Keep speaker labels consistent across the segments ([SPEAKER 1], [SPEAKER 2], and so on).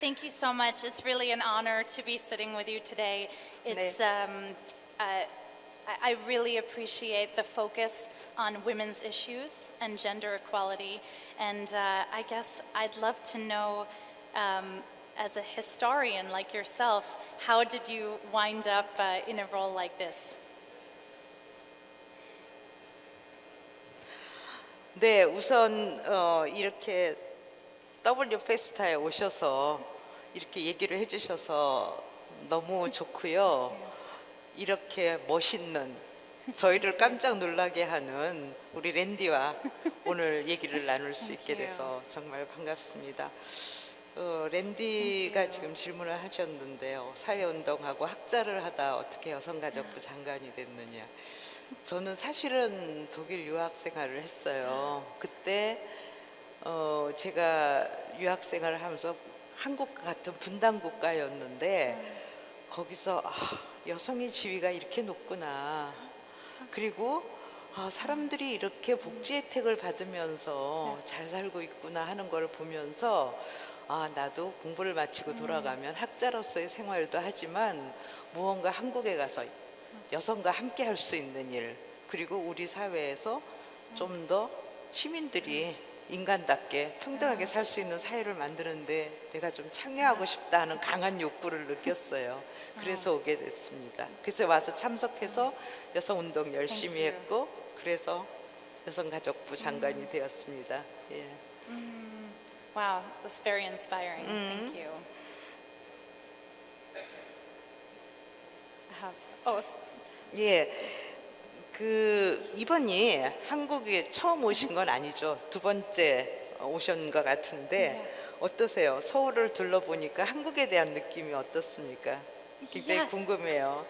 [SPEAKER 1] Thank you so much. It's really an honor to be sitting with you today. It's I really appreciate the focus on women's issues and gender equality. And I guess I'd love to know, as a historian like yourself, how did you wind up in a role like this?
[SPEAKER 2] 네, 우선 이렇게 W 페스타에 오셔서 이렇게 얘기를 해주셔서 너무 좋고요. 이렇게 멋있는 저희를 깜짝 놀라게 하는 우리 랜디와 오늘 얘기를 나눌 수 있게 돼서 정말 반갑습니다. 랜디가 지금 질문을 하셨는데요. 사회운동하고 학자를 하다 어떻게 여성가족부 장관이 됐느냐. 저는 사실은 독일 유학 생활을 했어요. 그때 제가 유학 생활을 하면서 한국 같은 분단 국가였는데 거기서 여성의 지위가 이렇게 높구나. 그리고 사람들이 이렇게 복지 혜택을 받으면서 잘 살고 있구나 하는 걸 보면서 나도 공부를 마치고 돌아가면 학자로서의 생활도 하지만 무언가 한국에 가서 여성과 함께 할 수 있는 일, 그리고 우리 사회에서 좀 더 시민들이 인간답게 평등하게 살 수 있는 사회를 만드는데 내가 좀 참여하고 싶다 하는 강한 욕구를 느꼈어요. 그래서 오게 됐습니다. 그래서 와서 참석해서 여성운동 열심히 했고 그래서 여성가족부 장관이 되었습니다. 예.
[SPEAKER 1] Wow, that's very inspiring. Thank you.
[SPEAKER 2] 예, 이번이 한국에 처음 오신 건 아니죠. 두 번째 오신 것 같은데 어떠세요? 서울을 둘러보니까 한국에 대한 느낌이 어떻습니까? 굉장히 궁금해요.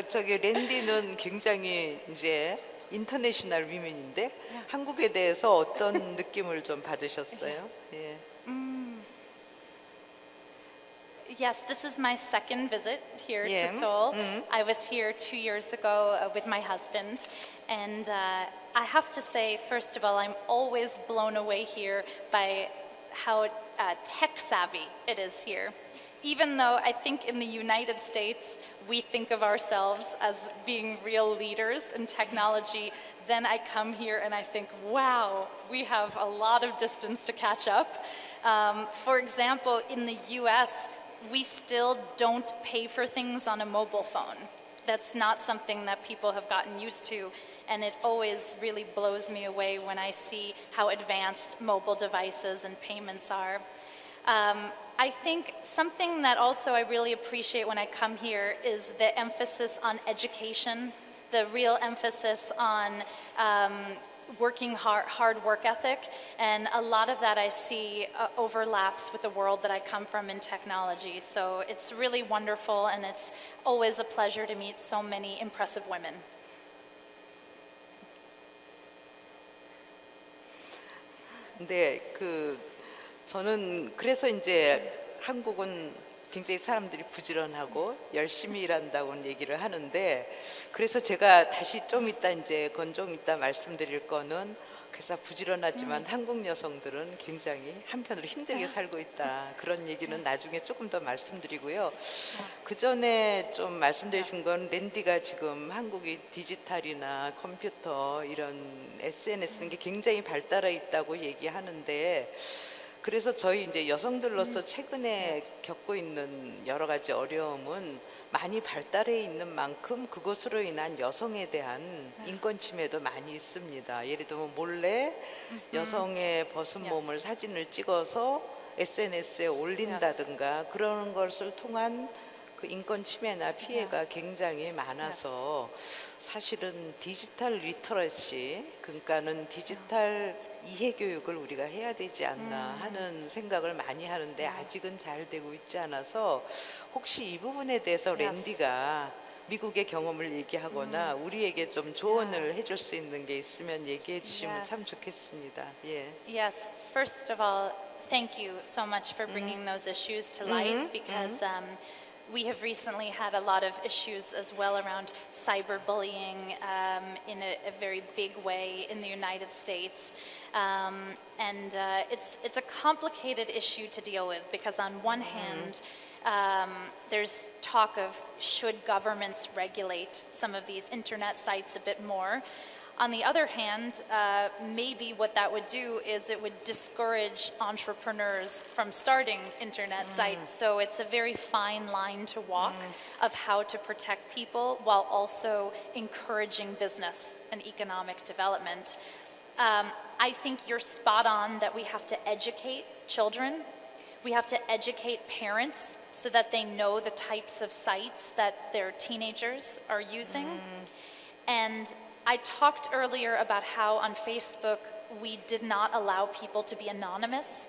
[SPEAKER 2] 저기 랜디는 굉장히 이제 인터내셔널 위민인데 한국에 대해서 어떤 느낌을 좀 받으셨어요? 예.
[SPEAKER 1] Yes, this is my second visit here
[SPEAKER 2] Yeah.
[SPEAKER 1] to Seoul. I was here 2 years ago with my husband, and I have to say, first of all, I'm always blown away here by how tech savvy it is here. Even though I think in the United States we think of ourselves as being real leaders in technology, then I come here and I think, wow, we have a lot of distance to catch up. For example, in the US, we still don't pay for things on a mobile phone. That's not something that people have gotten used to, and it always really blows me away when I see how advanced mobile devices and payments are. I think something that also I really appreciate when I come here is the emphasis on education, the real emphasis on working hard work ethic, and a lot of that I see overlaps with the world that I come from in technology. So it's really wonderful, and it's always a pleasure to meet so many impressive women.
[SPEAKER 2] 네, 저는 그래서 이제 한국은 굉장히 사람들이 부지런하고 열심히 일한다고는 얘기를 하는데, 그래서 제가 다시 좀 이따 이제 좀 이따 말씀드릴 거는, 그래서 부지런하지만 한국 여성들은 굉장히 한편으로 힘들게 살고 있다, 그런 얘기는 나중에 조금 더 말씀드리고요. 그 전에 좀 말씀드려 준 건, 랜디가 지금 한국이 디지털이나 컴퓨터 이런 SNS 이런 게 굉장히 발달해 있다고 얘기하는데, 그래서 저희 이제 여성들로서 최근에 겪고 있는 여러 가지 어려움은 많이 발달해 있는 만큼 그것으로 인한 여성에 대한 인권 침해도 많이 있습니다. 예를 들면 몰래 여성의 벗은 몸을 사진을 찍어서 SNS에 올린다든가 그런 것을 통한 그 인권 침해나 피해가 굉장히 많아서 사실은 디지털 리터러시, 그러니까는 디지털 이해 교육을 우리가 해야 되지 않나 하는 생각을 많이 하는데 아직은 잘 되고 있지 않아서, 혹시 이 부분에 대해서 랜디가 미국의 경험을 얘기하거나 우리에게 좀 조언을 해줄 수 있는 게 있으면 얘기해 주시면 참 좋겠습니다. 예.
[SPEAKER 1] Yes, first of all, thank you so much for bringing those issues to light, because we have recently had a lot of issues as well around cyberbullying in a very big way in the United States. It's a complicated issue to deal with because on one hand, there's talk of should governments regulate some of these internet sites a bit more. On the other hand, maybe what that would do is it would discourage entrepreneurs from starting internet sites. So it's a very fine line to walk of how to protect people while also encouraging business and economic development. I think you're spot on that we have to educate children. We have to educate parents so that they know the types of sites that their teenagers are using. And I talked earlier about how on Facebook we did not allow people to be anonymous.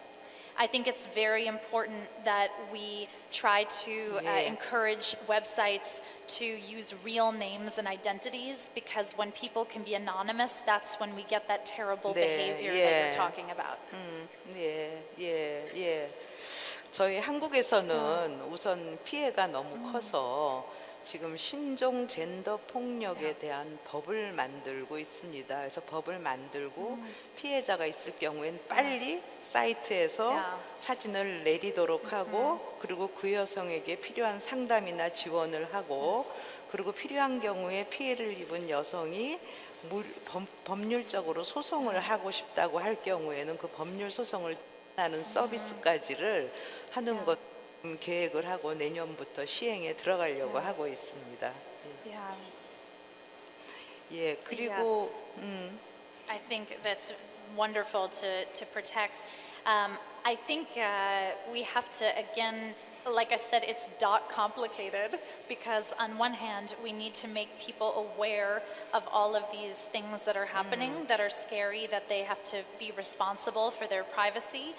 [SPEAKER 1] I think it's very important that we try to encourage websites to use real names and identities, because when people can be anonymous, that's when we get that terrible behavior that you're talking about.
[SPEAKER 2] 저희 한국에서는 우선 피해가 너무 커서 지금 신종 젠더 폭력에 대한 법을 만들고 있습니다. 그래서 법을 만들고 피해자가 있을 경우엔 빨리 사이트에서 사진을 내리도록 하고, 그리고 그 여성에게 필요한 상담이나 지원을 하고, 그리고 필요한 경우에 피해를 입은 여성이 법률적으로 소송을 하고 싶다고 할 경우에는 그 법률 소송을 하는 서비스까지를 하는 것 계획을 하고 내년부터 시행에 들어가려고 하고 있습니다. 그리고
[SPEAKER 1] I think that's wonderful to protect. I think we have to, again, like I said, it's complicated because on one hand, we need to make people aware of all of these things that are happening that are scary, that they have to be responsible for their privacy.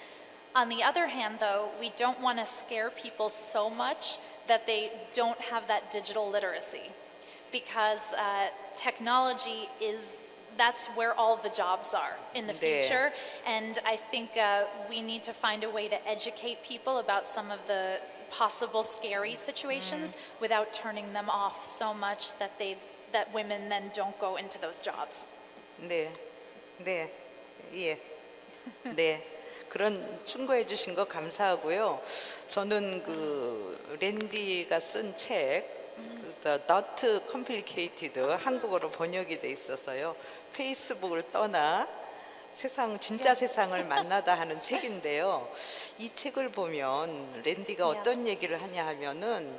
[SPEAKER 1] On the other hand, though, we don't want to scare people so much that they don't have that digital literacy, because technology that's where all the jobs are in the future. And I think we need to find a way to educate people about some of the possible scary situations without turning them off so much that women then don't go into those jobs.
[SPEAKER 2] 그런 충고해 주신 거 감사하고요. 저는 그 랜디가 쓴 책 The Not Complicated 한국어로 번역이 돼 있어서요. 페이스북을 떠나 진짜 세상을 만나다 하는 책인데요. 이 책을 보면 랜디가 어떤 얘기를 하냐 하면은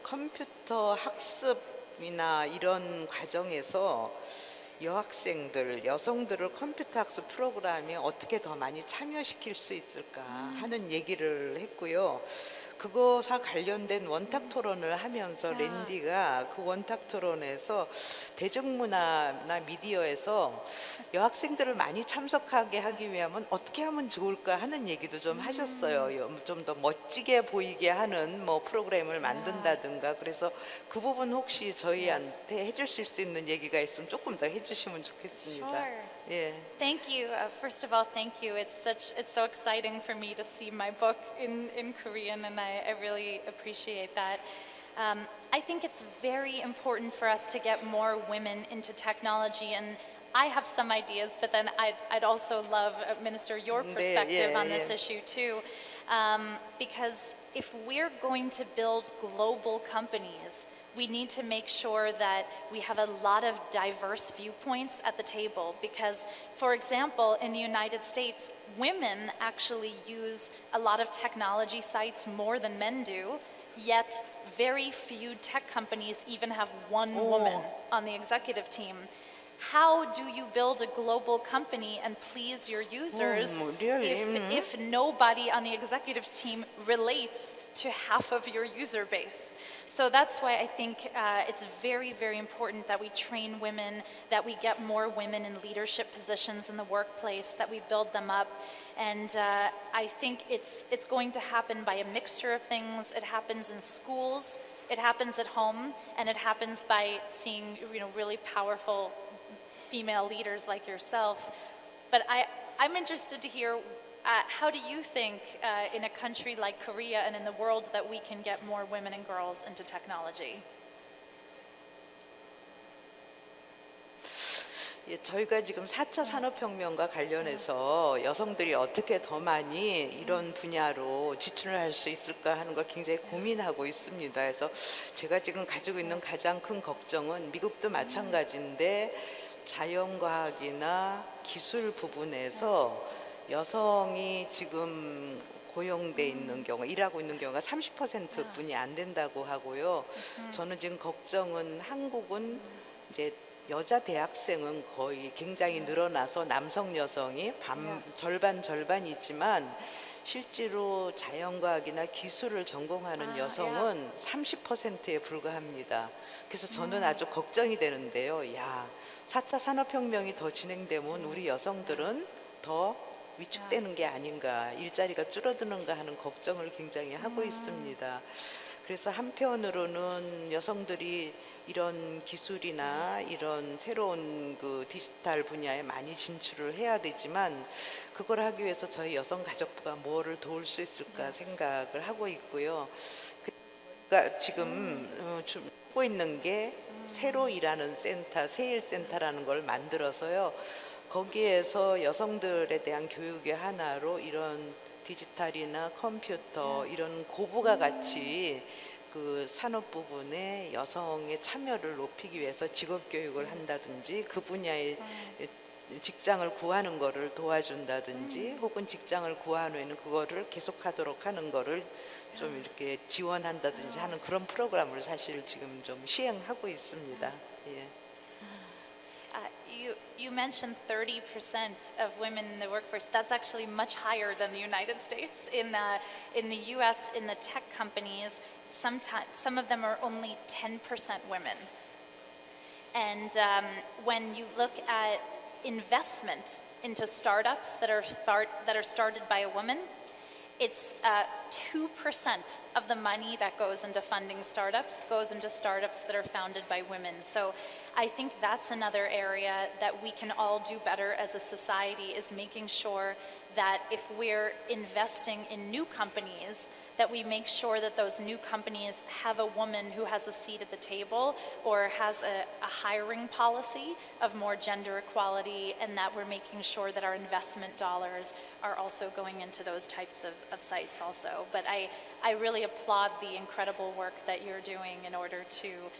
[SPEAKER 2] 컴퓨터 학습이나 이런 과정에서 여학생들, 여성들을 컴퓨터 학습 프로그램에 어떻게 더 많이 참여시킬 수 있을까 하는 얘기를 했고요. 그것과 관련된 원탁 토론을 하면서 랜디가 그 원탁 토론에서 대중문화나 미디어에서 여학생들을 많이 참석하게 하기 위하면 어떻게 하면 좋을까 하는 얘기도 좀 하셨어요. 좀 더 멋지게 보이게 하는 뭐 프로그램을 만든다든가. 그래서 그 부분 혹시 저희한테 해주실 수 있는 얘기가 있으면 조금 더 해주시면 좋겠습니다.
[SPEAKER 1] Sure. Thank you. First of all, thank you. It's so exciting for me to see my book in Korean, and I really appreciate that. I think it's very important for us to get more women into technology, and I have some ideas, but then I'd also love, Minister, your perspective on this issue too, because if we're going to build global companies, we need to make sure that we have a lot of diverse viewpoints at the table, because, for example, in the United States, women actually use a lot of technology sites more than men do, yet very few tech companies even have one woman on the executive team. How do you build a global company and please your users if nobody on the executive team relates to half of your user base? So that's why I think it's very, very important that we train women, that we get more women in leadership positions in the workplace, that we build them up. And I think it's going to happen by a mixture of things. It happens in schools, it happens at home, and it happens by seeing really powerful female leaders like yourself. But I'm interested to hear how do you think in a country like Korea and in the world that we can get more women and girls into technology?
[SPEAKER 2] 예, 저희가 지금 4차 산업혁명과 관련해서 여성들이 어떻게 더 많이 이런 분야로 진출을 할 수 있을까 하는 걸 굉장히 고민하고 있습니다. 그래서 제가 지금 가지고 있는 가장 큰 걱정은 미국도 마찬가지인데 자연과학이나 기술 부분에서 여성이 지금 고용돼 있는 경우, 일하고 있는 경우가 30%뿐이 안 된다고 하고요. 저는 지금 걱정은 한국은 이제 여자 대학생은 거의 굉장히 늘어나서 남성 여성이 절반이지만 실제로 자연과학이나 기술을 전공하는 여성은 30%에 불과합니다. 그래서 저는 아주 걱정이 되는데요. 야, 4차 산업혁명이 더 진행되면 우리 여성들은 더 위축되는 게 아닌가, 일자리가 줄어드는가 하는 걱정을 굉장히 하고 있습니다. 그래서 한편으로는 여성들이 이런 기술이나 이런 새로운 그 디지털 분야에 많이 진출을 해야 되지만 그걸 하기 위해서 저희 여성가족부가 뭐를 도울 수 있을까 생각을 하고 있고요. 그러니까 지금 하고 있는 게 새로 일하는 센터, 세일센터라는 걸 만들어서요. 거기에서 여성들에 대한 교육의 하나로 이런 디지털이나 컴퓨터 이런 고부가 가치 그 산업 부분에 여성의 참여를 높이기 위해서 직업 교육을 한다든지 그 분야에 직장을 구하는 거를 도와준다든지 혹은 직장을 구한 후에는 그거를 계속하도록 하는 거를 좀 이렇게 지원한다든지 하는 그런 프로그램을 사실 지금 좀 시행하고 있습니다. 예.
[SPEAKER 1] You mentioned 30% of women in the workforce. That's actually much higher than the United States. In the U.S., in the tech companies, some of them are only 10% women. And when you look at investment into startups that are started by a woman, it's 2% of the money that goes into funding startups goes into startups that are founded by women. So I think that's another area that we can all do better as a society, is making sure that if we're investing in new companies, that we make sure that those new companies have a woman who has a seat at the table or has a hiring policy of more gender equality, and that we're making sure that our investment dollars are also going into those types of sites also. But I really applaud the incredible work that you're doing in order to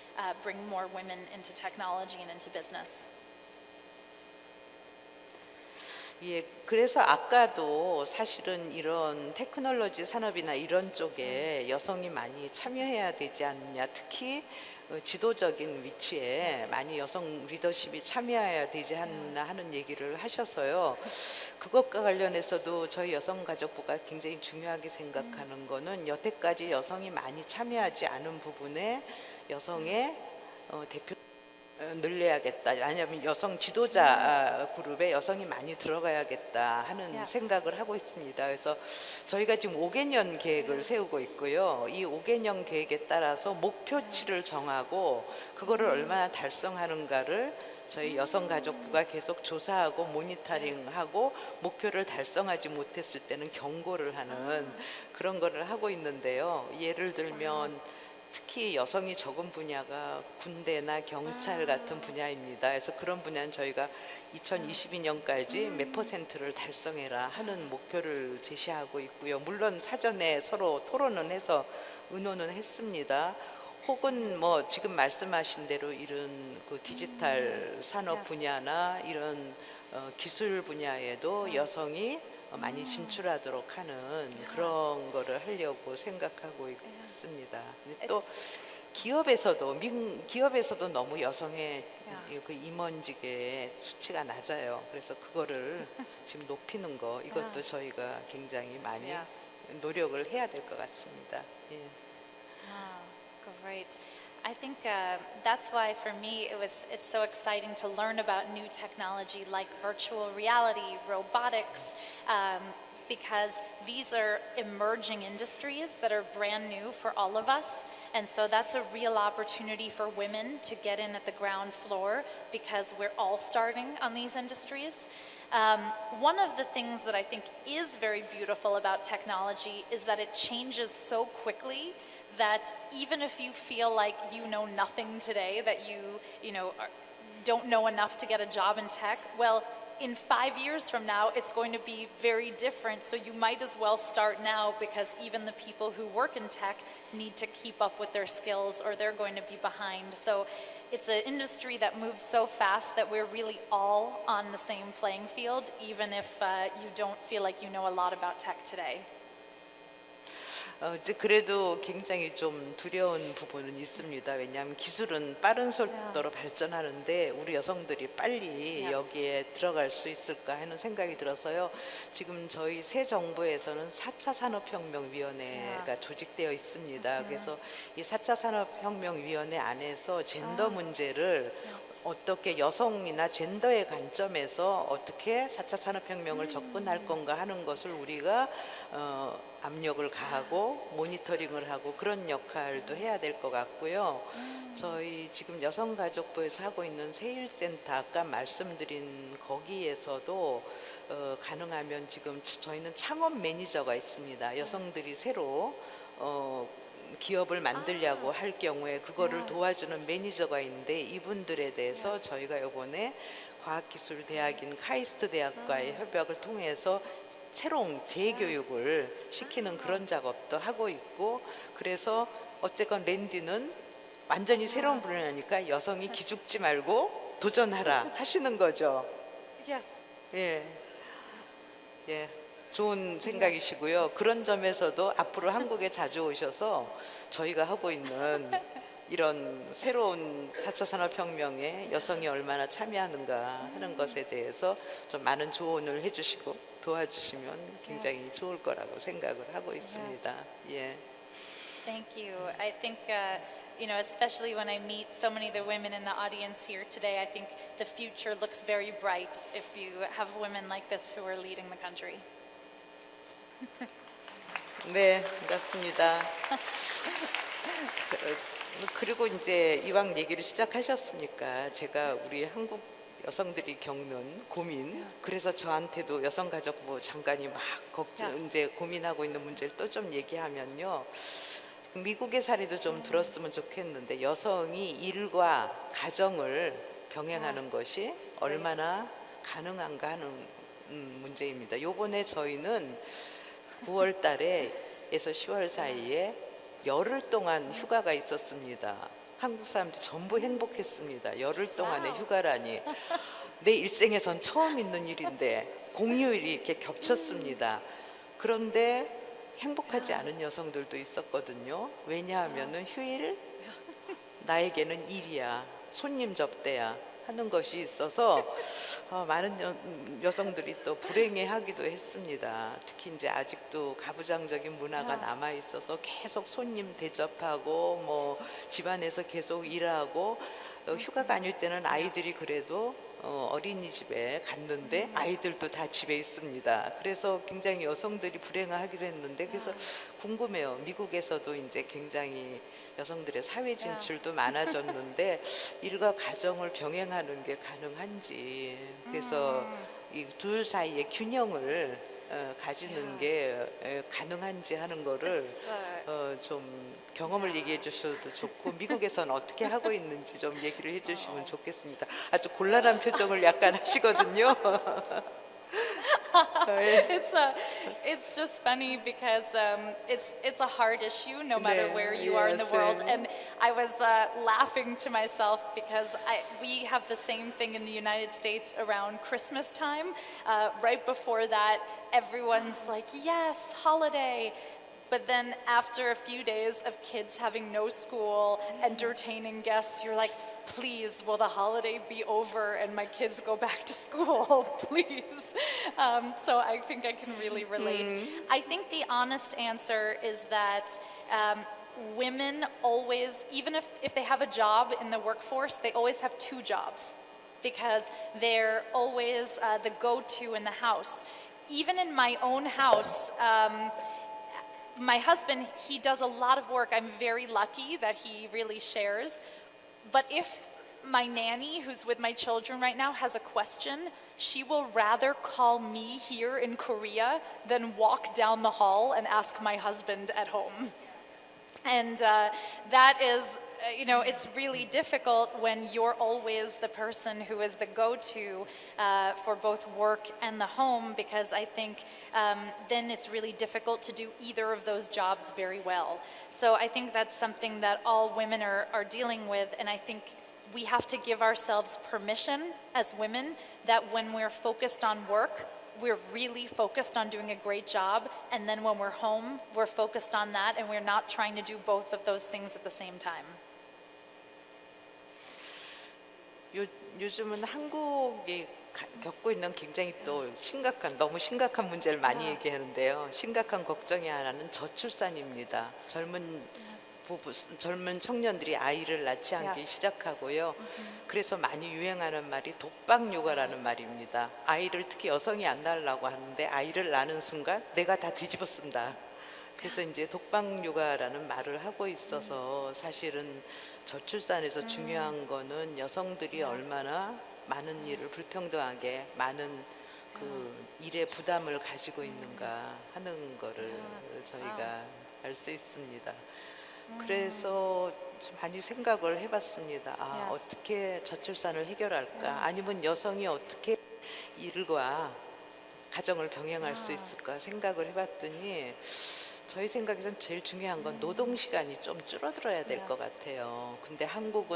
[SPEAKER 1] bring more women into technology and into business.
[SPEAKER 2] 예, 그래서 아까도 사실은 이런 테크놀로지 산업이나 이런 쪽에 여성이 많이 참여해야 되지 않느냐, 특히 지도적인 위치에 많이 여성 리더십이 참여해야 되지 않나 하는 얘기를 하셔서요. 그것과 관련해서도 저희 여성가족부가 굉장히 중요하게 생각하는 거는 여태까지 여성이 많이 참여하지 않은 부분에 여성의 대표 늘려야겠다. 왜냐하면 여성 지도자 그룹에 여성이 많이 들어가야겠다 하는 생각을 하고 있습니다. 그래서 저희가 지금 5개년 계획을 세우고 있고요. 이 5개년 계획에 따라서 목표치를 정하고 그거를 얼마나 달성하는가를 저희 여성가족부가 계속 조사하고 모니터링하고 목표를 달성하지 못했을 때는 경고를 하는 그런 거를 하고 있는데요. 예를 들면 특히 여성이 적은 분야가 군대나 경찰 같은 분야입니다. 그래서 그런 분야는 저희가 2022년까지 몇 %를 달성해라 하는 목표를 제시하고 있고요. 물론 사전에 서로 토론은 해서 의논은 했습니다. 혹은 뭐 지금 말씀하신 대로 이런 그 디지털 산업 분야나 이런 기술 분야에도 여성이 많이 진출하도록 하는 그런 거를 하려고 생각하고 있습니다. 또 기업에서도 너무 여성의 그 임원직의 수치가 낮아요. 그래서 그거를 지금 높이는 거 이것도 저희가 굉장히 많이 노력을 해야 될 것 같습니다. 예.
[SPEAKER 1] Great. I think that's why for me it's so exciting to learn about new technology like virtual reality, robotics, because these are emerging industries that are brand new for all of us. And so that's a real opportunity for women to get in at the ground floor because we're all starting on these industries. One of the things that I think is very beautiful about technology is that it changes so quickly that even if you feel like you know nothing today, that don't know enough to get a job in tech, well, in 5 years from now, it's going to be very different. So you might as well start now, because even the people who work in tech need to keep up with their skills or they're going to be behind. So it's an industry that moves so fast that we're really all on the same playing field, even if you don't feel like you know a lot about tech today.
[SPEAKER 2] 이제 그래도 굉장히 좀 두려운 부분은 있습니다. 왜냐하면 기술은 빠른 속도로 발전하는데 우리 여성들이 빨리
[SPEAKER 1] Yes.
[SPEAKER 2] 여기에 들어갈 수 있을까 하는 생각이 들어서요. 지금 저희 새 정부에서는 4차 산업혁명위원회가 조직되어 있습니다. 그래서 이 4차 산업혁명위원회 안에서 젠더 문제를 어떻게 여성이나 젠더의 관점에서 어떻게 4차 산업혁명을 접근할 건가 하는 것을 우리가 압력을 가하고 모니터링을 하고 그런 역할도 해야 될 것 같고요. 저희 지금 여성가족부에서 하고 있는 세일센터 아까 말씀드린 거기에서도 가능하면 지금 저희는 창업 매니저가 있습니다. 여성들이 새로 기업을 만들려고 할 경우에 그거를 도와주는 매니저가 있는데 이분들에 대해서 저희가 이번에 과학기술대학인 카이스트 대학과의 협약을 통해서 새로운 재교육을 시키는 그런 작업도 하고 있고, 그래서 어쨌건 랜디는 완전히 새로운 분야니까 여성이 기죽지 말고 도전하라 하시는 거죠.
[SPEAKER 1] Yes.
[SPEAKER 2] 예. 예. 좋은 생각이시고요. 그런 점에서도 앞으로 한국에 자주 오셔서 저희가 하고 있는 이런 새로운 4차 산업혁명에 여성이 얼마나 참여하는가 하는 것에 대해서 좀 많은 조언을 해주시고 도와주시면 굉장히 좋을 거라고 생각을 하고 있습니다. 예.
[SPEAKER 1] Thank you. I think, especially when I meet so many of the women in the audience here today, I think the future looks very bright if you have women like this who are leading the country.
[SPEAKER 2] 네, 반갑습니다. 그리고 이제 이왕 얘기를 시작하셨으니까 제가 우리 한국 여성들이 겪는 고민, 그래서 저한테도 여성가족부 장관이 막 이제 고민하고 있는 문제를 또 좀 얘기하면요. 미국의 사례도 좀 들었으면 좋겠는데 여성이 일과 가정을 병행하는 것이 얼마나 가능한가 하는 문제입니다. 요번에 저희는 9월 달에에서 10월 사이에 열흘 동안 휴가가 있었습니다. 한국 사람들이 전부 행복했습니다. 열흘 동안의 휴가라니. 내 일생에선 처음 있는 일인데 공휴일이 이렇게 겹쳤습니다. 그런데 행복하지 않은 여성들도 있었거든요. 왜냐하면은 휴일 나에게는 일이야, 손님 접대야 하는 것이 있어서 많은 여성들이 또 불행해하기도 했습니다. 특히 이제 아직도 가부장적인 문화가 남아 있어서 계속 손님 대접하고 뭐 집안에서 계속 일하고 휴가가 아닐 때는 아이들이 그래도 어린이집에 갔는데 아이들도 다 집에 있습니다. 그래서 굉장히 여성들이 불행하기도 했는데, 그래서 궁금해요. 미국에서도 이제 굉장히 여성들의 사회 진출도 많아졌는데 일과 가정을 병행하는 게 가능한지, 그래서 이 둘 사이의 균형을 가지는 게 가능한지 하는 거를 좀 경험을 얘기해 주셔도 좋고, 미국에서는 어떻게 하고 있는지 좀 얘기를 해 주시면 좋겠습니다. 아주 곤란한 표정을 약간 하시거든요.
[SPEAKER 1] It's just funny because it's a hard issue no matter where you are in the world. And I was laughing to myself because we have the same thing in the United States around Christmas time. Right before that, everyone's like, yes, holiday. But then after a few days of kids having no school, entertaining guests, you're like, please, will the holiday be over and my kids go back to school, please? So I think I can really relate. I think the honest answer is that women always, even if they have a job in the workforce, they always have two jobs because they're always the go-to in the house. Even in my own house, my husband, he does a lot of work. I'm very lucky that he really shares. But if my nanny, who's with my children right now, has a question, she will rather call me here in Korea than walk down the hall and ask my husband at home. And that is, it's really difficult when you're always the person who is the go-to for both work and the home, because I think then it's really difficult to do either of those jobs very well. So I think that's something that all women are dealing with, and I think we have to give ourselves permission as women that when we're focused on work, we're really focused on doing a great job, and then when we're home, we're focused on that, and we're not trying to do both of those things at the same time.
[SPEAKER 2] 요즘은 한국이 겪고 있는 굉장히 또 너무 심각한 문제를 많이 얘기하는데요. 심각한 걱정이 하나는 저출산입니다. 젊은 청년들이 아이를 낳지 않기 시작하고요. 그래서 많이 유행하는 말이 독박 육아라는 말입니다. 아이를 특히 여성이 안 낳으려고 하는데 아이를 낳는 순간 내가 다 뒤집어 쓴다. 그래서 이제 독박 육아라는 말을 하고 있어서 사실은 저출산에서 중요한 거는 여성들이 얼마나 많은 일을 불평등하게 많은 그 일의 부담을 가지고 있는가 하는 거를 저희가 알 수 있습니다. 그래서 좀 많이 생각을 해봤습니다. 어떻게 저출산을 해결할까? 아니면 여성이 어떻게 일과 가정을 병행할 수 있을까 생각을 해봤더니 저희 생각에선 제일 중요한 건 노동 시간이 좀 줄어들어야 될 것 같아요. 근데 한국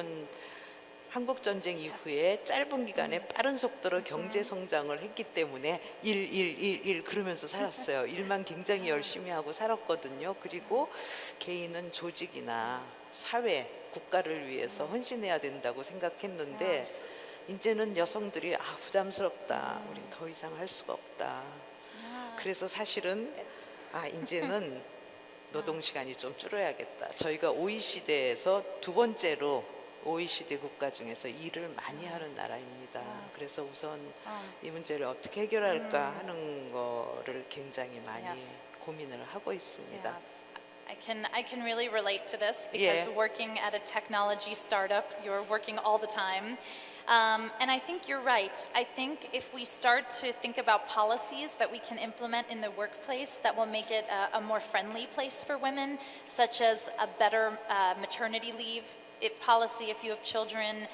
[SPEAKER 2] 전쟁 이후에 짧은 기간에 빠른 속도로 경제 성장을 했기 때문에 일 그러면서 살았어요. 일만 굉장히 열심히 하고 살았거든요. 그리고 개인은 조직이나 사회, 국가를 위해서 헌신해야 된다고 생각했는데 이제는 여성들이 부담스럽다. 우린 더 이상 할 수가 없다. 그래서 사실은 이제는 노동 시간이 좀 줄어야겠다. 저희가 OECD에서 두 번째로 OECD 국가 중에서 일을 많이 하는 나라입니다. 그래서 우선 이 문제를 어떻게 해결할까 하는 거를 굉장히 많이 고민을 하고 있습니다.
[SPEAKER 1] I can really relate to this because working at a technology startup, you're working all the time. And I think you're right. I think if we start to think about policies that we can implement in the workplace that will make it a more friendly place for women, such as a better maternity leave policy if you have children,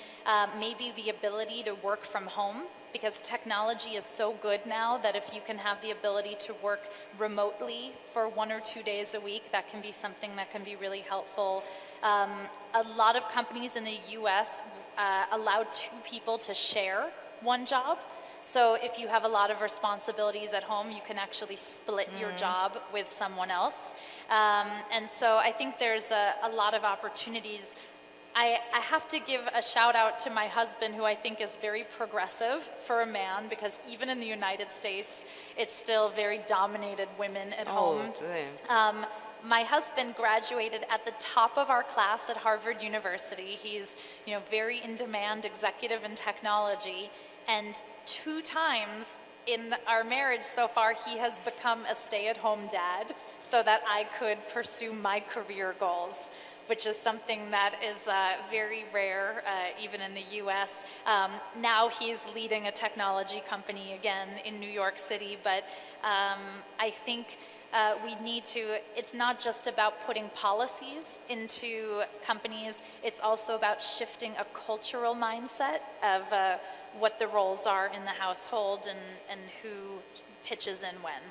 [SPEAKER 1] maybe the ability to work from home, because technology is so good now that if you can have the ability to work remotely for 1 or 2 days a week, that can be something that can be really helpful. A lot of companies in the US allow 2 people to share one job. So if you have a lot of responsibilities at home, you can actually split your job with someone else. And so I think there's a lot of opportunities. I have to give a shout out to my husband, who I think is very progressive for a man, because even in the United States, it's still very dominated women at home. My husband graduated at the top of our class at Harvard University. He's, very in-demand executive in technology, and 2 times in our marriage so far, he has become a stay-at-home dad so that I could pursue my career goals, which is something that is very rare, even in the US. Now he's leading a technology company again in New York City, but I think we need to, it's not just about putting policies into companies, it's also about shifting a cultural mindset of what the roles are in the household and who pitches in when.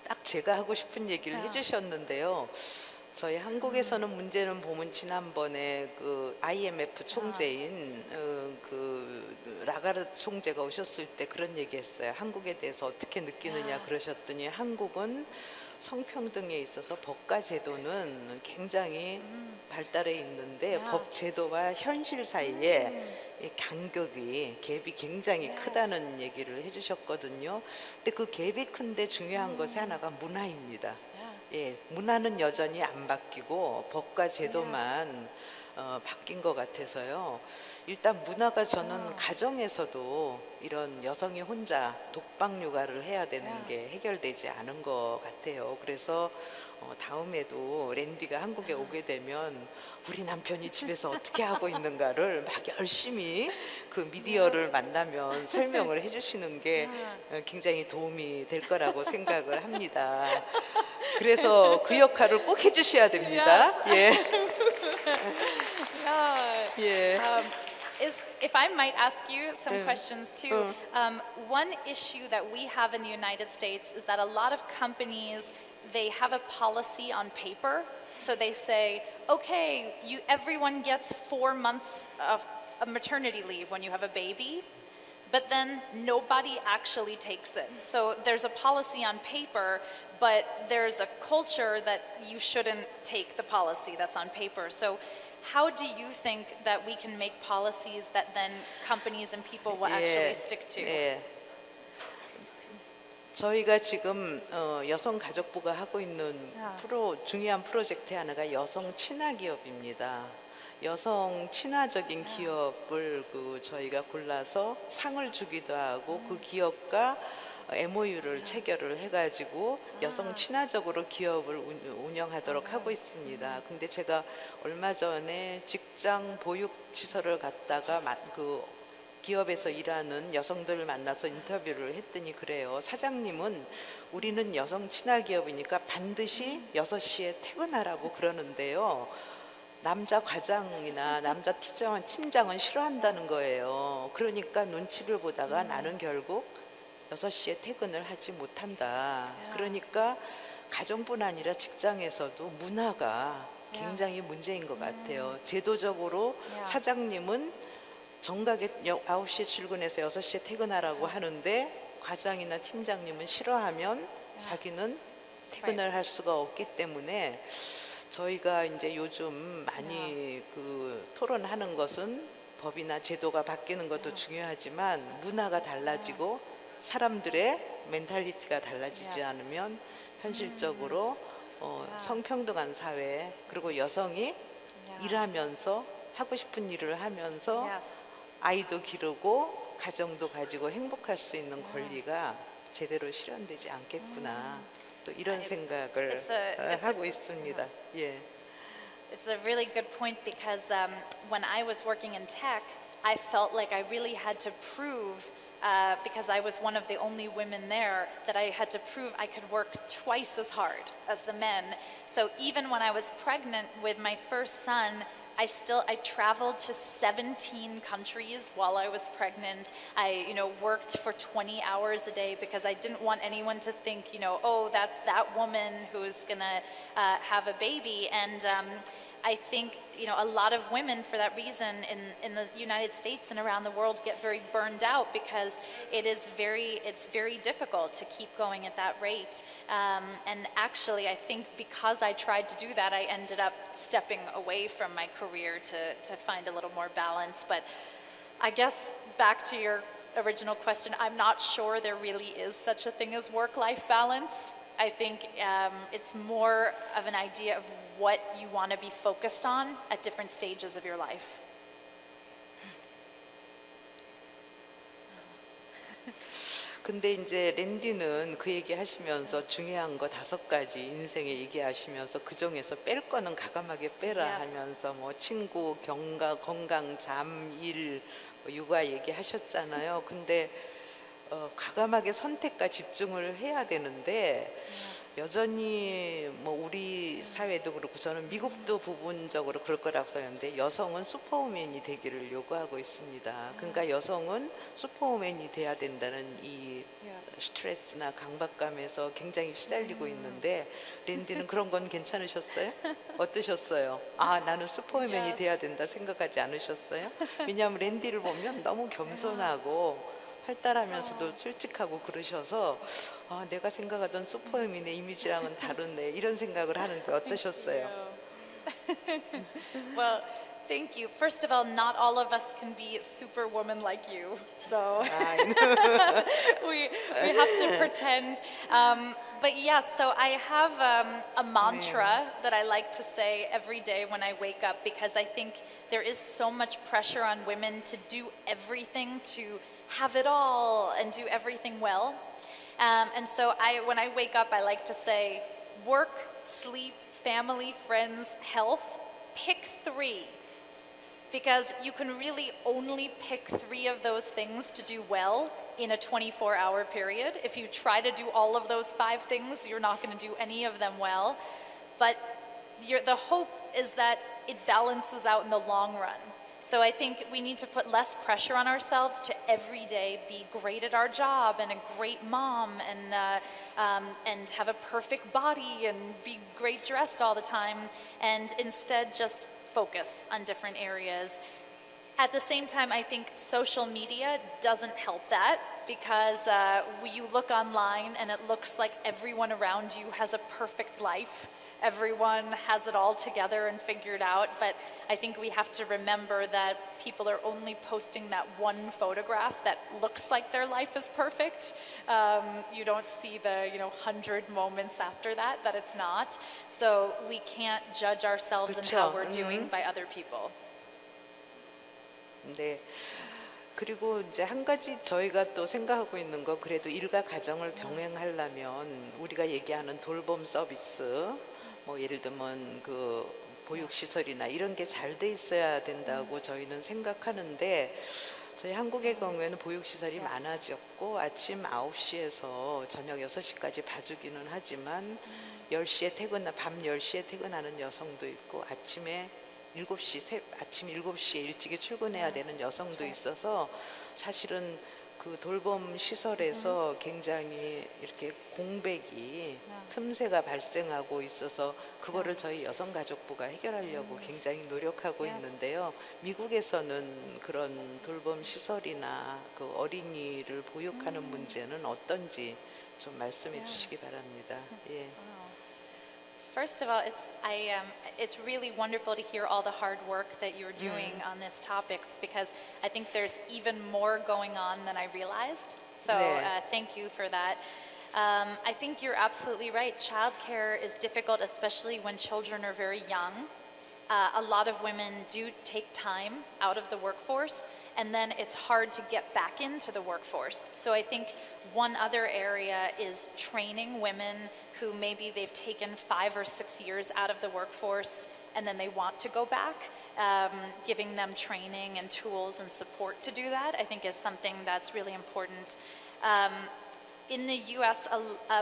[SPEAKER 2] 딱 제가 하고 싶은 얘기를 해주셨는데요. 저희 한국에서는 문제는 보면 지난번에 그 IMF 총재인 그 라가르드 총재가 오셨을 때 그런 얘기했어요. 한국에 대해서 어떻게 느끼느냐 그러셨더니 한국은 성평등에 있어서 법과 제도는 굉장히 발달해 있는데 법 제도와 현실 사이에 이 갭이 굉장히 크다는 얘기를 해주셨거든요. 근데 그 갭이 큰데 중요한 것이 하나가 문화입니다. 문화는 여전히 안 바뀌고 법과 제도만 바뀐 것 같아서요. 일단 문화가 저는 가정에서도 이런 여성이 혼자 독박 육아를 해야 되는 게 해결되지 않은 것 같아요. 그래서 다음에도 랜디가 한국에 오게 되면 우리 남편이 집에서 어떻게 하고 있는가를 막 열심히 그 미디어를 만나면 설명을 해주시는 게 굉장히 도움이 될 거라고 생각을 합니다. 그래서 그 역할을 꼭 해주셔야 됩니다. 예.
[SPEAKER 1] Yeah.
[SPEAKER 2] 예.
[SPEAKER 1] If I might ask you some questions too, one issue that we have in the United States is that a lot of companies, they have a policy on paper. So they say, okay, everyone gets 4 months of maternity leave when you have a baby, but then nobody actually takes it. So there's a policy on paper, but there's a culture that you shouldn't take the policy that's on paper. So how do you think that we can make policies that then companies and people will actually stick to?
[SPEAKER 2] 예. 저희가 지금 여성가족부가 하고 있는 중요한 프로젝트 하나가 여성 친화 기업입니다. 여성 친화적인 기업을 저희가 골라서 상을 주기도 하고 그 기업과 MOU를 체결을 해가지고 여성 친화적으로 기업을 운영하도록 하고 있습니다. 근데 제가 얼마 전에 직장 보육 시설을 갔다가 그 기업에서 일하는 여성들을 만나서 인터뷰를 했더니 그래요. 사장님은 우리는 여성 친화 기업이니까 반드시 6시에 퇴근하라고 그러는데요. 남자 과장이나 남자 팀장은 싫어한다는 거예요. 그러니까 눈치를 보다가 나는 결국 6시에 퇴근을 하지 못한다. 그러니까 가정뿐 아니라 직장에서도 문화가 굉장히 문제인 것 같아요. 제도적으로 사장님은 정각에 9시에 출근해서 6시에 퇴근하라고 하는데 과장이나 팀장님은 싫어하면 자기는 퇴근을 할 수가 없기 때문에 저희가 이제 요즘 많이 토론하는 것은 법이나 제도가 바뀌는 것도 중요하지만 문화가 달라지고 사람들의 멘탈리티가 달라지지 않으면 현실적으로 성평등한 사회 그리고 여성이 일하면서 하고 싶은 일을 하면서 아이도 기르고 가정도 가지고 행복할 수 있는 권리가 제대로 실현되지 않겠구나. 또 이런 생각을 하고 있습니다. 예.
[SPEAKER 1] It's a really good point because when I was working in tech, I felt like I really had to prove because I was one of the only women there, that I had to prove I could work twice as hard as the men. So even when I was pregnant with my first son, I traveled to 17 countries while I was pregnant. I, worked for 20 hours a day because I didn't want anyone to think, oh, that's that woman who's gonna have a baby. And I think, a lot of women, for that reason, in the United States and around the world, get very burned out because it's very difficult to keep going at that rate. And actually, I think because I tried to do that, I ended up stepping away from my career to find a little more balance. But I guess back to your original question, I'm not sure there really is such a thing as work-life balance. I think it's more of an idea of what you want to be focused on at different stages of your life.
[SPEAKER 2] 근데 이제 랜디는 그 얘기 하시면서 중요한 거 5가지 인생에 얘기하시면서 그 중에서 뺄 거는 가감하게 빼라 하면서 뭐 친구, 건강, 잠, 일, 육아 얘기하셨잖아요. 근데 과감하게 선택과 집중을 해야 되는데 여전히 뭐 우리 사회도 그렇고 저는 미국도 부분적으로 그럴 거라고 생각하는데 여성은 슈퍼우먼이 되기를 요구하고 있습니다. 그러니까 여성은 슈퍼우먼이 돼야 된다는 이 스트레스나 강박감에서 굉장히 시달리고 있는데 랜디는 그런 건 괜찮으셨어요? 어떠셨어요? 아, 나는 슈퍼우먼이 돼야 된다 생각하지 않으셨어요? 왜냐하면 랜디를 보면 너무 겸손하고 활달하면서도 솔직하고 그러셔서 아, 내가 생각하던 슈퍼우먼의 이미지랑은 다르네 이런 생각을 하는데 어떠셨어요?
[SPEAKER 1] Well, Thank you. First of all, not all of us can be superwoman like you, so we have to pretend. But yes, so I have a mantra that I like to say every day when I wake up, because I think there is so much pressure on women to do everything, to have it all and do everything well. And so when I wake up, I like to say, work, sleep, family, friends, health, pick 3. Because you can really only pick 3 of those things to do well in a 24-hour period. If you try to do all of those 5 things, you're not going to do any of them well. But the hope is that it balances out in the long run. So I think we need to put less pressure on ourselves to every day be great at our job and a great mom and have a perfect body and be great dressed all the time, and instead just focus on different areas. At the same time, I think social media doesn't help that, because you look online and it looks like everyone around you has a perfect life. Everyone has it all together and figured out, but I think we have to remember that people are only posting that one photograph that looks like their life is perfect. You don't see the 100 moments after that it's not. So we can't judge ourselves and how we're doing by other people.
[SPEAKER 2] 네. 그리고 이제 한 가지 저희가 또 생각하고 있는 거, 그래도 일과 가정을 병행하려면 우리가 얘기하는 돌봄 서비스, 뭐 예를 들면 그 보육 시설이나 이런 게 잘 돼 있어야 된다고 저희는 생각하는데, 저희 한국의 경우에는 보육 시설이 많아졌고 아침 9시에서 저녁 6시까지 봐주기는 하지만 10시에 밤 10시에 퇴근하는 여성도 있고 아침에 7시, 아침 7시에 일찍이 출근해야 되는 여성도 있어서 사실은 그 돌봄 시설에서 굉장히 이렇게 공백이 틈새가 발생하고 있어서 그거를 저희 여성가족부가 해결하려고 굉장히 노력하고 있는데요. 미국에서는 그런 돌봄 시설이나 그 어린이를 보육하는 문제는 어떤지 좀 말씀해 주시기 바랍니다. 예.
[SPEAKER 1] First of all, it's really wonderful to hear all the hard work that you're doing on this topics, because I think there's even more going on than I realized. So thank you for that. I think you're absolutely right. Childcare is difficult, especially when children are very young. A lot of women do take time out of the workforce, and then it's hard to get back into the workforce. So I think one other area is training women who maybe they've taken 5 or 6 years out of the workforce and then they want to go back. Giving them training and tools and support to do that, I think, is something that's really important. In the US,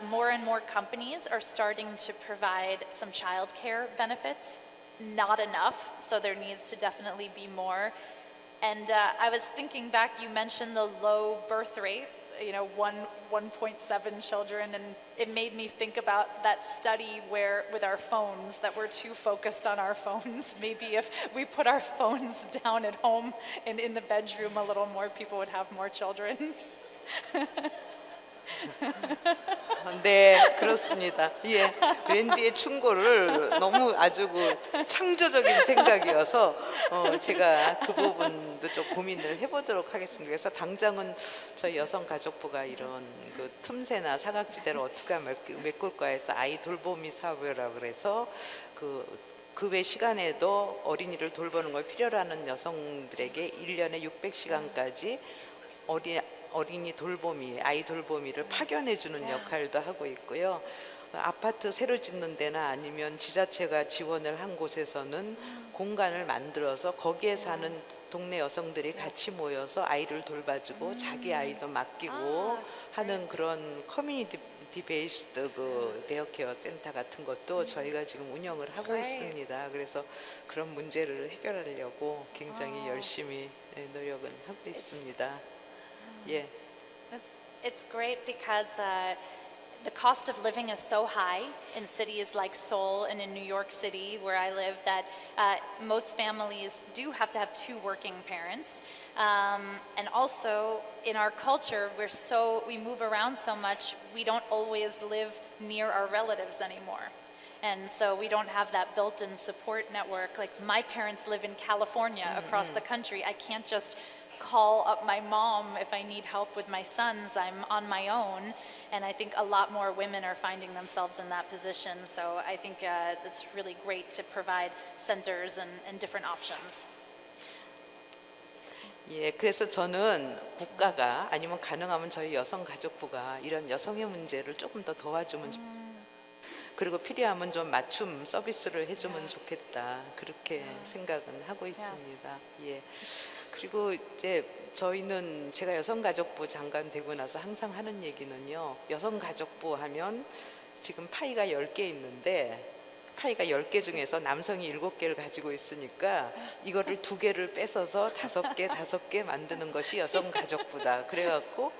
[SPEAKER 1] more and more companies are starting to provide some childcare benefits. Not enough, so there needs to definitely be more. And I was thinking back, you mentioned the low birth rate, 1.7 children, and it made me think about that study where with our phones, that we're too focused on our phones.Maybe if we put our phones down at home and in the bedroom a little more, people would have more children.
[SPEAKER 2] 네, 그렇습니다. 예, 웬디의 충고를 너무 아주 창조적인 생각이어서 제가 그 부분도 좀 고민을 해보도록 하겠습니다. 그래서 당장은 저희 여성가족부가 이런 그 틈새나 사각지대를 어떻게 메꿀까 해서 아이 돌보미 사업이라고 그래서 그 외 시간에도 어린이를 돌보는 걸 필요로 하는 여성들에게 1년에 600시간까지 어린이 돌보미, 아이 돌보미를 파견해주는 역할도 하고 있고요. 아파트 새로 짓는 데나 아니면 지자체가 지원을 한 곳에서는 공간을 만들어서 거기에 사는 동네 여성들이 같이 모여서 아이를 돌봐주고 자기 아이도 맡기고 하는 그런 커뮤니티 베이스드 그 데어케어 센터 같은 것도 저희가 지금 운영을 하고 있습니다. 그래서 그런 문제를 해결하려고 굉장히 열심히 노력은 하고 있습니다. Yeah.
[SPEAKER 1] It's great because the cost of living is so high in cities like Seoul and in New York City, where I live, that most families do have to have 2 working parents. And also in our culture, we move around so much, we don't always live near our relatives anymore. And so we don't have that built-in support network. Like my parents live in California across the country. I can't just call up my mom if I need help with my sons. I'm on my own. And I think a lot more women are finding themselves in that position. So I think it's really great to provide centers and different options.
[SPEAKER 2] 예, 그래서 저는 국가가 아니면 가능하면 저희 여성가족부가 이런 여성의 문제를 조금 더 도와주면 그리고 필요하면 좀 맞춤 서비스를 해주면 좋겠다 그렇게 생각은 하고 있습니다. 예. 그리고 이제 저희는 제가 여성가족부 장관 되고 나서 항상 하는 얘기는요. 여성가족부 하면 지금 파이가 10개 있는데 파이가 10개 중에서 남성이 7개를 가지고 있으니까 이거를 2개를 뺏어서 5개, 5개 만드는 것이 여성가족부다. 그래갖고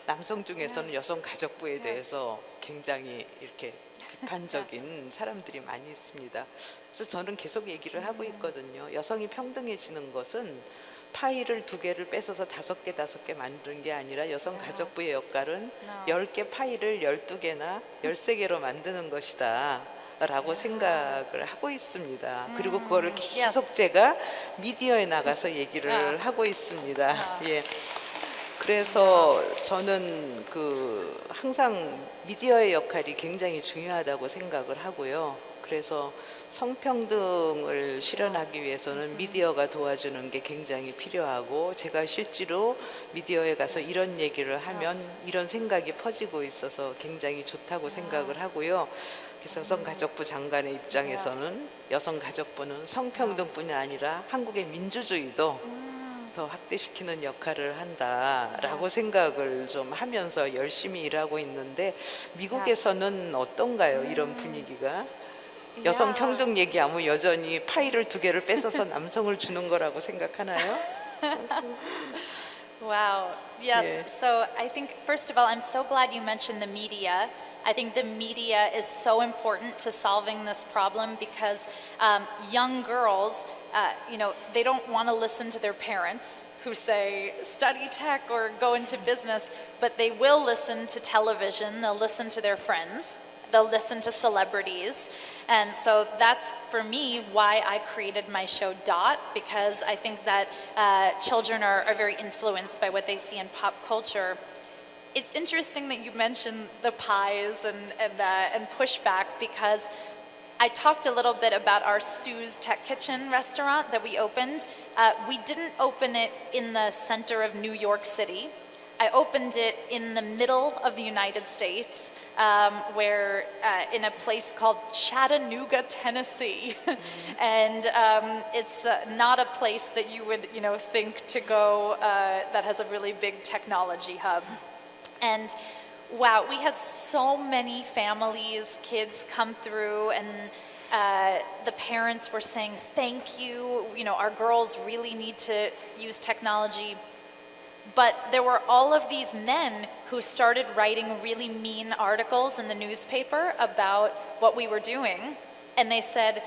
[SPEAKER 2] 남성 중에서는 여성가족부에 대해서 굉장히 이렇게 비판적인 사람들이 많이 있습니다. 그래서 저는 계속 얘기를 하고 있거든요. 여성이 평등해지는 것은 파이를 2개를 뺏어서 5개, 5개 만드는 게 아니라 여성가족부의 역할은 10개 파이를 12개나 13개로 만드는 것이다. 라고 생각을 하고 있습니다. 그리고 그거를 계속 제가 미디어에 나가서 얘기를 하고 있습니다. 예. 그래서 저는 항상 미디어의 역할이 굉장히 중요하다고 생각을 하고요. 그래서 성평등을 실현하기 위해서는 미디어가 도와주는 게 굉장히 필요하고 제가 실제로 미디어에 가서 이런 얘기를 하면 이런 생각이 퍼지고 있어서 굉장히 좋다고 생각을 하고요. 그래서 여성가족부 장관의 입장에서는 여성가족부는 성평등뿐이 아니라 한국의 민주주의도 더 확대시키는 역할을 한다라고 생각을 좀 하면서 열심히 일하고 있는데 미국에서는 어떤가요? 이런 분위기가? 여성 평등 얘기하면 여전히 파이를 2개를 뺏어서 남성을 주는 거라고 생각하나요?
[SPEAKER 1] Wow. Yes.
[SPEAKER 2] Yeah.
[SPEAKER 1] So I think, first of all, I'm so glad you mentioned the media. I think the media is so important to solving this problem because young girls, they don't want to listen to their parents who say, study tech or go into business, but they will listen to television, they'll listen to their friends, they'll listen to celebrities. And so that's, for me, why I created my show Dot, because I think that children are very influenced by what they see in pop culture. It's interesting that you mentioned the pies and pushback, because I talked a little bit about our Sue's Tech Kitchen restaurant that we opened. We didn't open it in the center of New York City. I opened it in the middle of the United States, where in a place called Chattanooga, Tennessee, and it's not a place that you would, think to go that has a really big technology hub. And wow, we had so many families, kids come through, and the parents were saying, thank you, our girls really need to use technology. But there were all of these men who started writing really mean articles in the newspaper about what we were doing. And they said,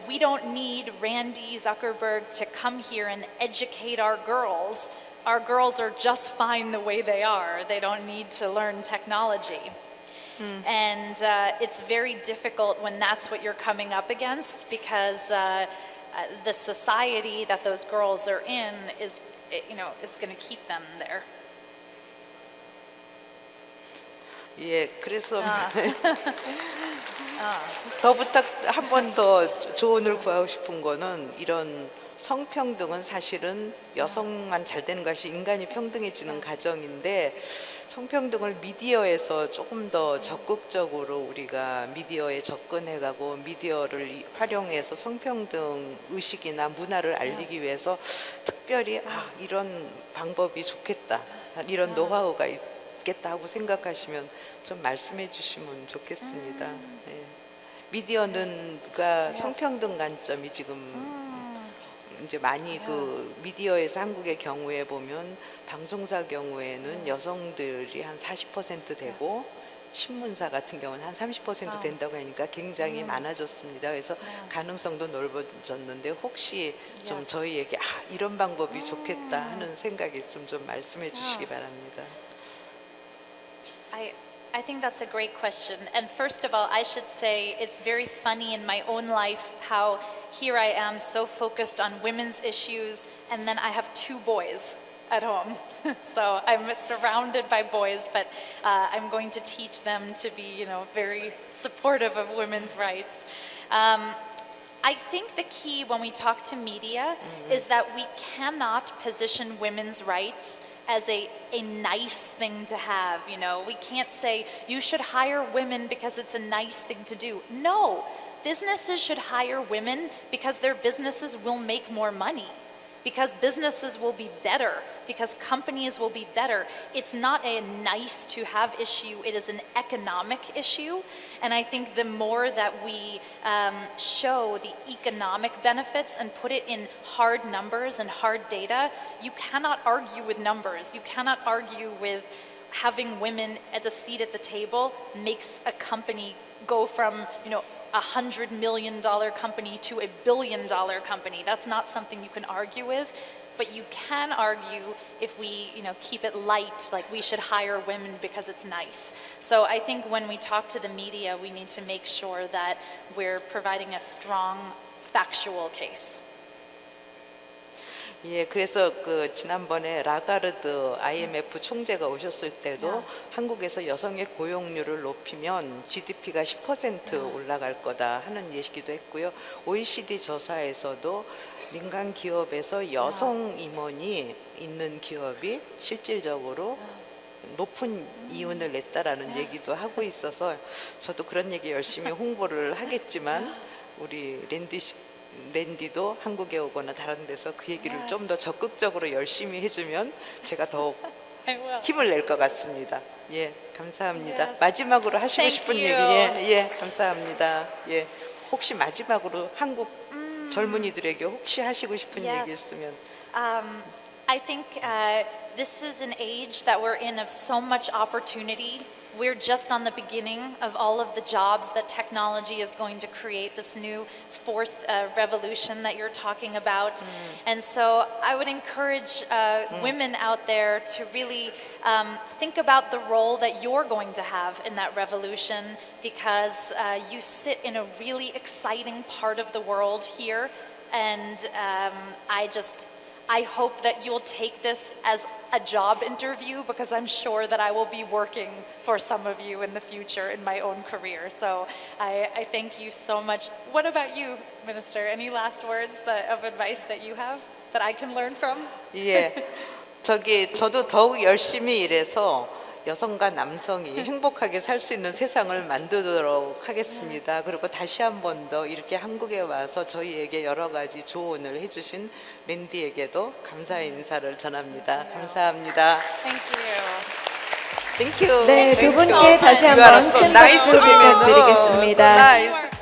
[SPEAKER 1] we don't need Randy Zuckerberg to come here and educate our girls. Our girls are just fine the way they are. They don't need to learn technology. And it's very difficult when that's what you're coming up against, because the society that those girls are in is going to keep them there.
[SPEAKER 2] 예, 그래서 더 부탁 한 번 더 조언을 구하고 싶은 거는 이런 성평등은 사실은 여성만 잘 되는 것이 인간이 평등해지는 과정인데 성평등을 미디어에서 조금 더 적극적으로 우리가 미디어에 접근해가고 미디어를 활용해서 성평등 의식이나 문화를 알리기 위해서 특별히 이런 방법이 좋겠다, 이런 노하우가 있겠다 하고 생각하시면 좀 말씀해 주시면 좋겠습니다. 네. 미디어는 성평등 관점이 지금 이제 많이 미디어에서 한국의 경우에 보면 방송사 경우에는 여성들이 한 40% 되고 신문사 같은 경우는 한 30% 된다고 하니까 굉장히 많아졌습니다. 그래서 가능성도 넓어졌는데 혹시 좀 저희에게 이런 방법이 좋겠다 하는 생각이 있으면 좀 말씀해 주시기 바랍니다.
[SPEAKER 1] I I think that's a great question. And first of all, I should say it's very funny in my own life how here I am so focused on women's issues, and then I have 2 boys at home. So I'm surrounded by boys, but I'm going to teach them to be, very supportive of women's rights. I think the key when we talk to media is that we cannot position women's rights as a nice thing to have. We can't say you should hire women because it's a nice thing to do. No, businesses should hire women because their businesses will make more money, because businesses will be better, because companies will be better. It's not a nice to have issue, it is an economic issue. And I think the more that we show the economic benefits and put it in hard numbers and hard data, you cannot argue with numbers. You cannot argue with having women at the seat at the table makes a company go from, $100 million company to $1 billion company. That's not something you can argue with, but you can argue if we, keep it light, like we should hire women because it's nice. So I think when we talk to the media, we need to make sure that we're providing a strong factual case.
[SPEAKER 2] 예, 그래서 그 지난번에 라가르드 IMF 총재가 오셨을 때도 한국에서 여성의 고용률을 높이면 GDP가 10% 올라갈 거다 하는 얘기도 했고요. OECD 조사에서도 민간 기업에서 여성 임원이 있는 기업이 실질적으로 높은 이윤을 냈다라는 얘기도 하고 있어서 저도 그런 얘기 열심히 홍보를 하겠지만 우리 랜디도 한국에 오거나 다른 데서 그 얘기를 좀 더 적극적으로 열심히 해주면 제가 더욱 힘을 낼 것 같습니다. 예, 감사합니다. 마지막으로 하시고 싶은 얘기, 예, 감사합니다. 예, 혹시 마지막으로 한국 젊은이들에게 혹시 하시고 싶은 얘기 있으면.
[SPEAKER 1] I think this is an age that we're in of so much opportunity. We're just on the beginning of all of the jobs that technology is going to create, this new fourth revolution that you're talking about. And so I would encourage women out there to really think about the role that you're going to have in that revolution, because you sit in a really exciting part of the world here. And I hope that you'll take this as a job interview, because I'm sure that I will be working for some of you in the future in my own career. So I thank you so much. What about you, Minister? Any last words of advice that you have that I can learn from?
[SPEAKER 2] 예, 저도 더욱 열심히 일해서 여성과 남성이 행복하게 살 수 있는 세상을 만들도록 하겠습니다. 그리고 다시 한 번 더 이렇게 한국에 와서 저희에게 여러 가지 조언을 해주신 맨디에게도 감사의 인사를 전합니다. 감사합니다.
[SPEAKER 1] Thank you.
[SPEAKER 3] 네, 두 분께 다시 한번 큰 박수 부탁드리겠습니다.
[SPEAKER 2] Nice.